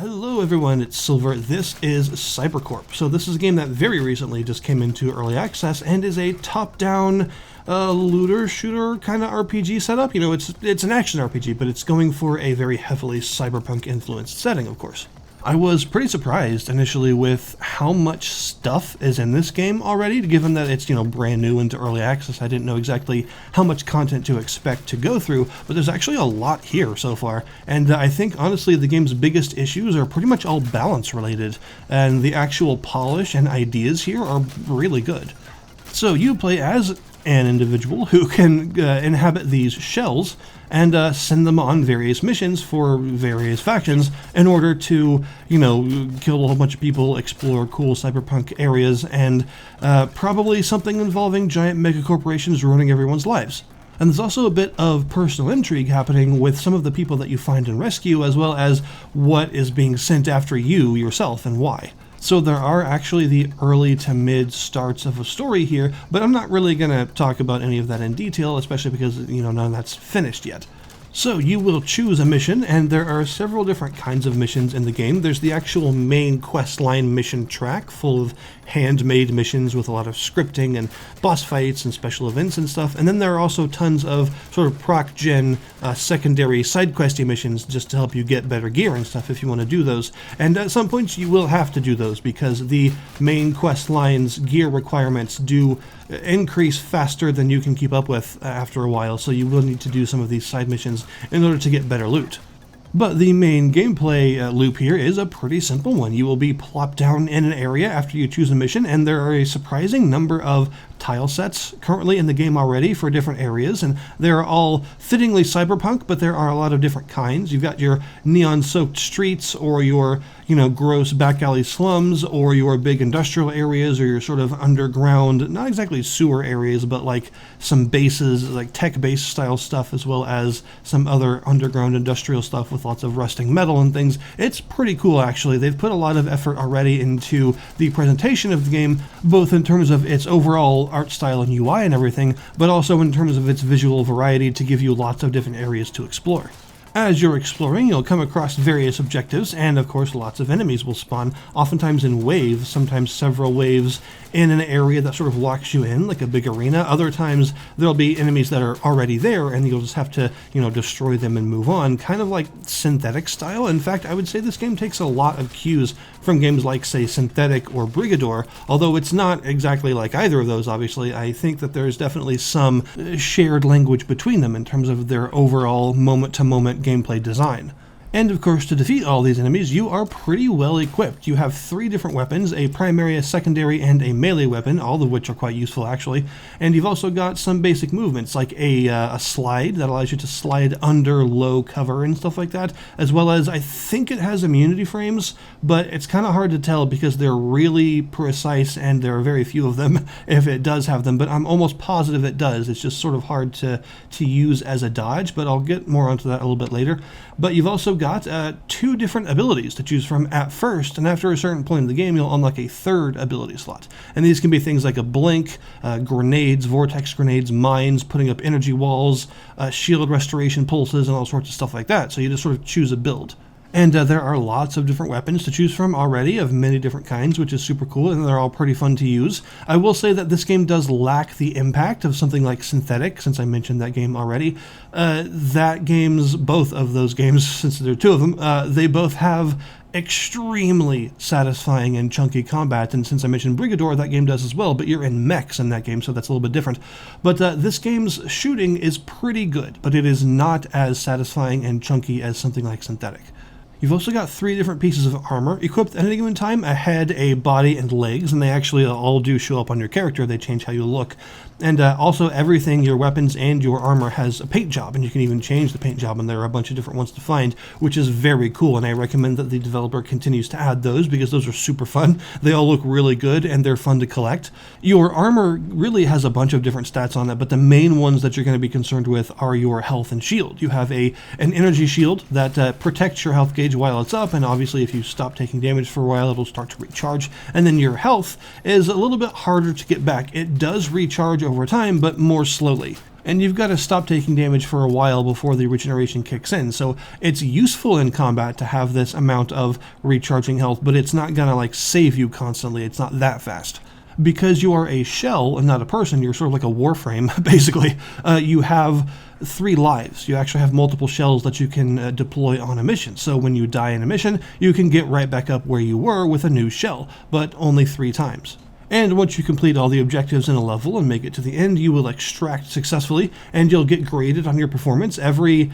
Hello everyone, it's Silver. This is CyberCorp. So this is a game that very recently just came into early access and is a top-down looter shooter kind of RPG setup. You know, it's an action RPG, but it's going for a very heavily cyberpunk influenced setting, of course. I was pretty surprised initially with how much stuff is in this game already, given that it's, brand new into early access. I didn't know exactly how much content to expect to go through, but there's actually a lot here so far. And I think, honestly, the game's biggest issues are pretty much all balance related, and the actual polish and ideas here are really good. So you play as an individual who can inhabit these shells and send them on various missions for various factions in order to, kill a whole bunch of people, explore cool cyberpunk areas, and probably something involving giant megacorporations ruining everyone's lives. And there's also a bit of personal intrigue happening with some of the people that you find and rescue, as well as what is being sent after you yourself and why. So there are actually the early to mid starts of a story here, but I'm not really going to talk about any of that in detail, especially because, none of that's finished yet. So you will choose a mission, and there are several different kinds of missions in the game. There's the actual main questline mission track, full of handmade missions with a lot of scripting and boss fights and special events and stuff. And then there are also tons of sort of proc-gen secondary side questy missions just to help you get better gear and stuff if you want to do those. And at some points you will have to do those because the main quest line's gear requirements do increase faster than you can keep up with after a while, so you will need to do some of these side missions in order to get better loot. But the main gameplay loop here is a pretty simple one. You will be plopped down in an area after you choose a mission, and there are a surprising number of tile sets currently in the game already for different areas, and they're all fittingly cyberpunk, but there are a lot of different kinds. You've got your neon-soaked streets, or your, gross back alley slums, or your big industrial areas, or your sort of underground, not exactly sewer areas, but like some bases, like tech base style stuff, as well as some other underground industrial stuff with lots of rusting metal and things. It's pretty cool, actually. They've put a lot of effort already into the presentation of the game, both in terms of its overall art style and UI and everything, but also in terms of its visual variety to give you lots of different areas to explore. As you're exploring, you'll come across various objectives, and of course lots of enemies will spawn, oftentimes in waves, sometimes several waves in an area that sort of locks you in, like a big arena. Other times there'll be enemies that are already there, and you'll just have to, destroy them and move on, kind of like Synthetic style. In fact, I would say this game takes a lot of cues from games like, say, Synthetic or Brigador, although it's not exactly like either of those, obviously. I think that there's definitely some shared language between them in terms of their overall moment-to-moment gameplay design. And of course, to defeat all these enemies, you are pretty well equipped. You have 3 different weapons, a primary, a secondary, and a melee weapon, all of which are quite useful actually. And you've also got some basic movements, like a slide that allows you to slide under low cover and stuff like that, as well as, I think it has immunity frames, but it's kind of hard to tell because they're really precise and there are very few of them if it does have them, but I'm almost positive it does. It's just sort of hard to use as a dodge, but I'll get more onto that a little bit later. But you've also got 2 different abilities to choose from at first, and after a certain point in the game you'll unlock a 3rd ability slot. And these can be things like a blink, grenades, vortex grenades, mines, putting up energy walls, shield restoration pulses, and all sorts of stuff like that. So you just sort of choose a build. And there are lots of different weapons to choose from already, of many different kinds, which is super cool, and they're all pretty fun to use. I will say that this game does lack the impact of something like Synthetic, since I mentioned that game already. Both of those games, since there are 2 of them, they both have extremely satisfying and chunky combat, and since I mentioned Brigador, that game does as well, but you're in mechs in that game, so that's a little bit different. But this game's shooting is pretty good, but it is not as satisfying and chunky as something like Synthetic. You've also got 3 different pieces of armor equipped at any given time: a head, a body, and legs, and they actually all do show up on your character. They change how you look. And also everything, your weapons and your armor, has a paint job, and you can even change the paint job, and there are a bunch of different ones to find, which is very cool, and I recommend that the developer continues to add those because those are super fun. They all look really good, and they're fun to collect. Your armor really has a bunch of different stats on it, but the main ones that you're going to be concerned with are your health and shield. You have an energy shield that protects your health gauge while it's up, and obviously if you stop taking damage for a while, it'll start to recharge. And then your health is a little bit harder to get back. It does recharge over time, but more slowly. and you've got to stop taking damage for a while before the regeneration kicks in. So it's useful in combat to have this amount of recharging health, but it's not gonna like save you constantly. It's not that fast. Because you are a shell and not a person, you're sort of like a warframe, basically. You have 3 lives. You actually have multiple shells that you can deploy on a mission. So when you die in a mission, you can get right back up where you were with a new shell, but only 3 times. And once you complete all the objectives in a level and make it to the end, you will extract successfully, and you'll get graded on your performance. Every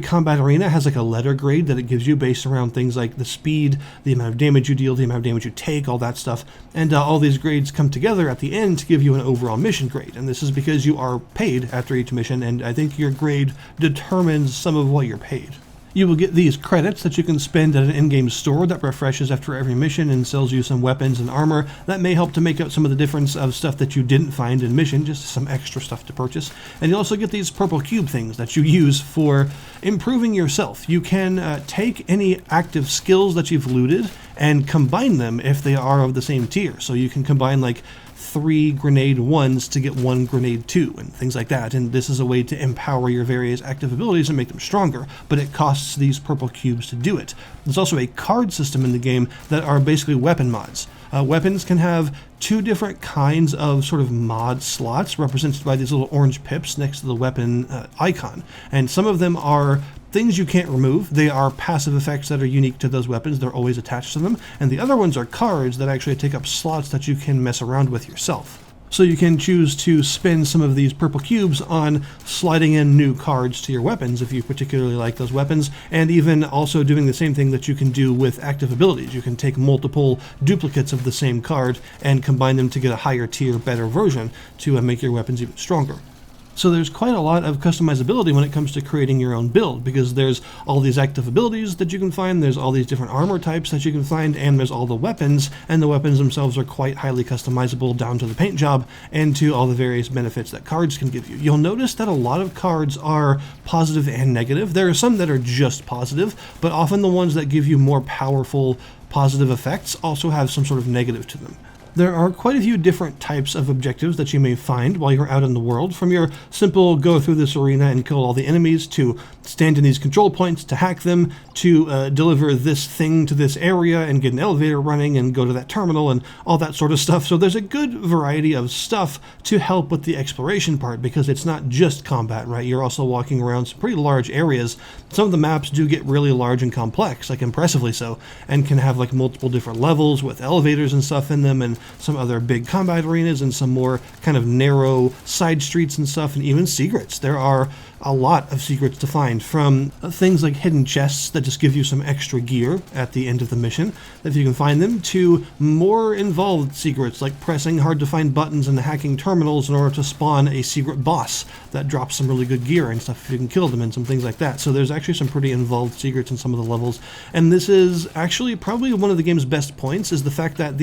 combat arena has like a letter grade that it gives you based around things like the speed, the amount of damage you deal, the amount of damage you take, all that stuff. And all these grades come together at the end to give you an overall mission grade. And this is because you are paid after each mission, and I think your grade determines some of what you're paid. You will get these credits that you can spend at an in-game store that refreshes after every mission and sells you some weapons and armor that may help to make up some of the difference of stuff that you didn't find in mission, just some extra stuff to purchase. And you also get these purple cube things that you use for improving yourself. You can take any active skills that you've looted and combine them if they are of the same tier. So you can combine like 3 grenade 1s to get 1 grenade 2 and things like that, and this is a way to empower your various active abilities and make them stronger, but it costs these purple cubes to do it. There's also a card system in the game that are basically weapon mods. Weapons can have 2 different kinds of sort of mod slots represented by these little orange pips next to the weapon icon, and some of them are things you can't remove. They are passive effects that are unique to those weapons. They're always attached to them. And the other ones are cards that actually take up slots that you can mess around with yourself. So you can choose to spend some of these purple cubes on sliding in new cards to your weapons if you particularly like those weapons, and even also doing the same thing that you can do with active abilities. You can take multiple duplicates of the same card and combine them to get a higher tier, better version to make your weapons even stronger. So there's quite a lot of customizability when it comes to creating your own build, because there's all these active abilities that you can find, there's all these different armor types that you can find, and there's all the weapons, and the weapons themselves are quite highly customizable down to the paint job and to all the various benefits that cards can give you. You'll notice that a lot of cards are positive and negative. There are some that are just positive, but often the ones that give you more powerful positive effects also have some sort of negative to them. There are quite a few different types of objectives that you may find while you're out in the world, from your simple go through this arena and kill all the enemies, to stand in these control points to hack them, to deliver this thing to this area and get an elevator running and go to that terminal and all that sort of stuff. So there's a good variety of stuff to help with the exploration part, because it's not just combat, right? You're also walking around some pretty large areas. Some of the maps do get really large and complex, like impressively so, and can have like multiple different levels with elevators and stuff in them, and some other big combat arenas and some more kind of narrow side streets and stuff, and even secrets. There are a lot of secrets to find, from things like hidden chests that just give you some extra gear at the end of the mission, if you can find them, to more involved secrets like pressing hard to find buttons and hacking terminals in order to spawn a secret boss that drops some really good gear and stuff if you can kill them, and some things like that. So there's actually some pretty involved secrets in some of the levels, and this is actually probably one of the game's best points, is the fact that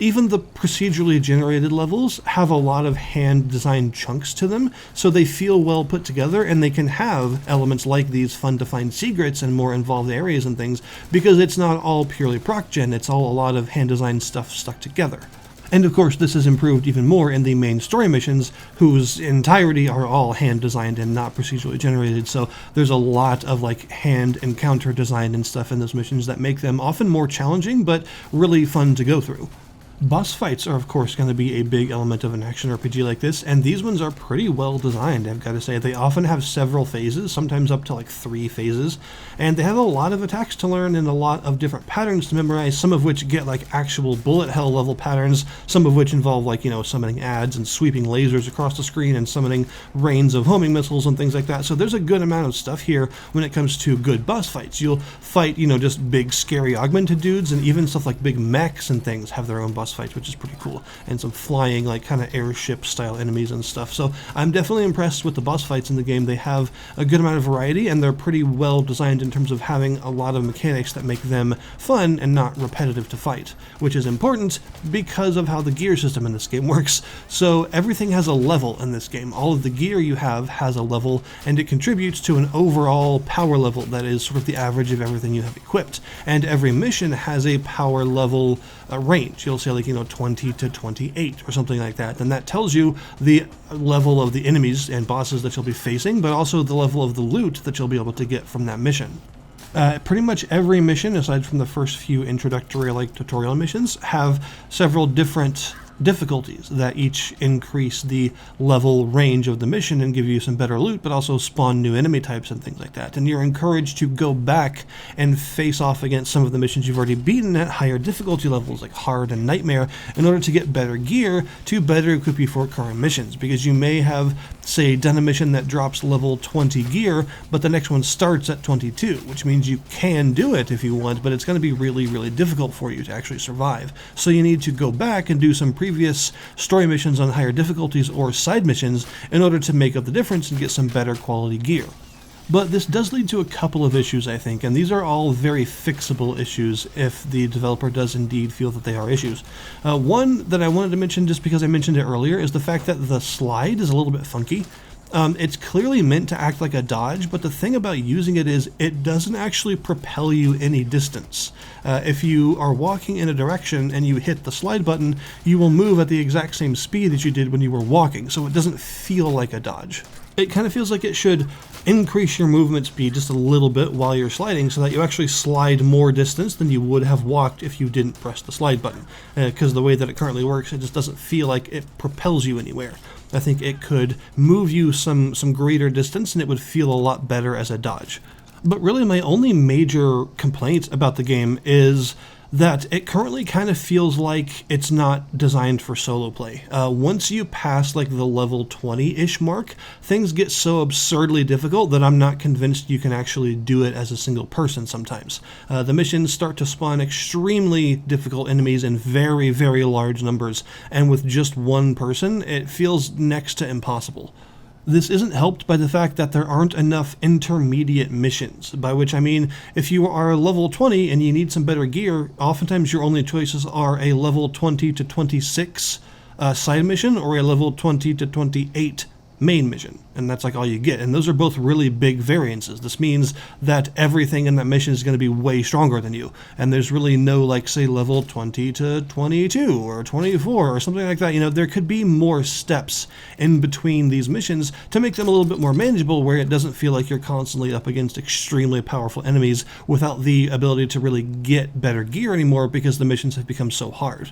even the procedurally generated levels have a lot of hand-designed chunks to them, so they feel well put together, and they can have elements like these fun-to-find secrets and more involved areas and things, because it's not all purely proc-gen, it's all a lot of hand-designed stuff stuck together. And of course, this is improved even more in the main story missions, whose entirety are all hand-designed and not procedurally generated, so there's a lot of like hand encounter design and stuff in those missions that make them often more challenging, but really fun to go through. Boss fights are of course going to be a big element of an action RPG like this, and these ones are pretty well designed, I've got to say. They often have several phases, sometimes up to like 3 phases, and they have a lot of attacks to learn and a lot of different patterns to memorize, some of which get like actual bullet hell level patterns, some of which involve like, summoning ads and sweeping lasers across the screen and summoning rains of homing missiles and things like that. So there's a good amount of stuff here when it comes to good boss fights. You'll fight, just big scary augmented dudes, and even stuff like big mechs and things have their own boss fights, which is pretty cool, and some flying like kind of airship style enemies and stuff. So I'm definitely impressed with the boss fights in the game. They have a good amount of variety, and they're pretty well designed in terms of having a lot of mechanics that make them fun and not repetitive to fight, which is important because of how the gear system in this game works. So everything has a level in this game. All of the gear you have has a level, and it contributes to an overall power level that is sort of the average of everything you have equipped. And every mission has a power level range. You'll see like, 20 to 28 or something like that. And that tells you the level of the enemies and bosses that you'll be facing, but also the level of the loot that you'll be able to get from that mission. Pretty much every mission, aside from the first few introductory like tutorial missions, have several different difficulties that each increase the level range of the mission and give you some better loot, but also spawn new enemy types and things like that. And you're encouraged to go back and face off against some of the missions you've already beaten at higher difficulty levels like hard and nightmare in order to get better gear to better equip you for current missions, because you may have, say, done a mission that drops level 20 gear, but the next one starts at 22, which means you can do it if you want, but it's going to be really, really difficult for you to actually survive. So you need to go back and do some previous story missions on higher difficulties or side missions in order to make up the difference and get some better quality gear. But this does lead to a couple of issues, I think, and these are all very fixable issues if the developer does indeed feel that they are issues. One that I wanted to mention, just because I mentioned it earlier, is the fact that the slide is a little bit funky. It's clearly meant to act like a dodge, but the thing about using it is it doesn't actually propel you any distance. If you are walking in a direction and you hit the slide button, you will move at the exact same speed that you did when you were walking, so it doesn't feel like a dodge. It kind of feels like it should increase your movement speed just a little bit while you're sliding so that you actually slide more distance than you would have walked if you didn't press the slide button. Because the way that it currently works, it just doesn't feel like it propels you anywhere. I think it could move you some greater distance and it would feel a lot better as a dodge. But really my only major complaint about the game is that it currently kind of feels like it's not designed for solo play. Once you pass like the level 20-ish mark, things get so absurdly difficult that I'm not convinced you can actually do it as a single person sometimes. The missions start to spawn extremely difficult enemies in very, very large numbers, and with just one person, it feels next to impossible. This isn't helped by the fact that there aren't enough intermediate missions, by which I mean if you are level 20 and you need some better gear, oftentimes your only choices are a level 20 to 26 side mission or a level 20 to 28 main mission, and that's like all you get, and those are both really big variances. This means that everything in that mission is going to be way stronger than you, and there's really no, like, say, level 20 to 22 or 24 or something like that. There could be more steps in between these missions to make them a little bit more manageable, where it doesn't feel like you're constantly up against extremely powerful enemies without the ability to really get better gear anymore because the missions have become so hard.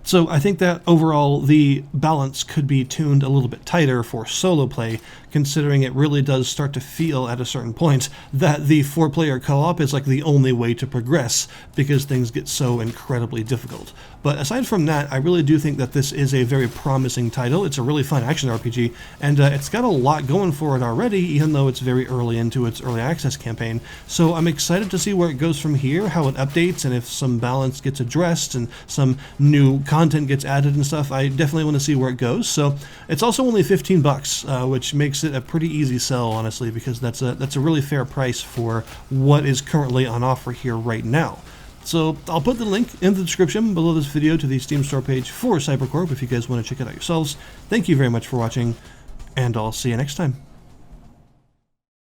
So I think that overall the balance could be tuned a little bit tighter for solo play, considering it really does start to feel at a certain point that the 4-player co-op is like the only way to progress because things get so incredibly difficult. But aside from that, I really do think that this is a very promising title. It's a really fun action RPG, and it's got a lot going for it already, even though it's very early into its early access campaign. So I'm excited to see where it goes from here, how it updates, and if some balance gets addressed and some new content gets added and stuff. I definitely want to see where it goes. So it's also only $15, which makes it a pretty easy sell, honestly, because that's a really fair price for what is currently on offer here right now. So I'll put the link in the description below this video to the Steam store page for CyberCorp if you guys want to check it out yourselves. Thank you very much for watching, and I'll see you next time.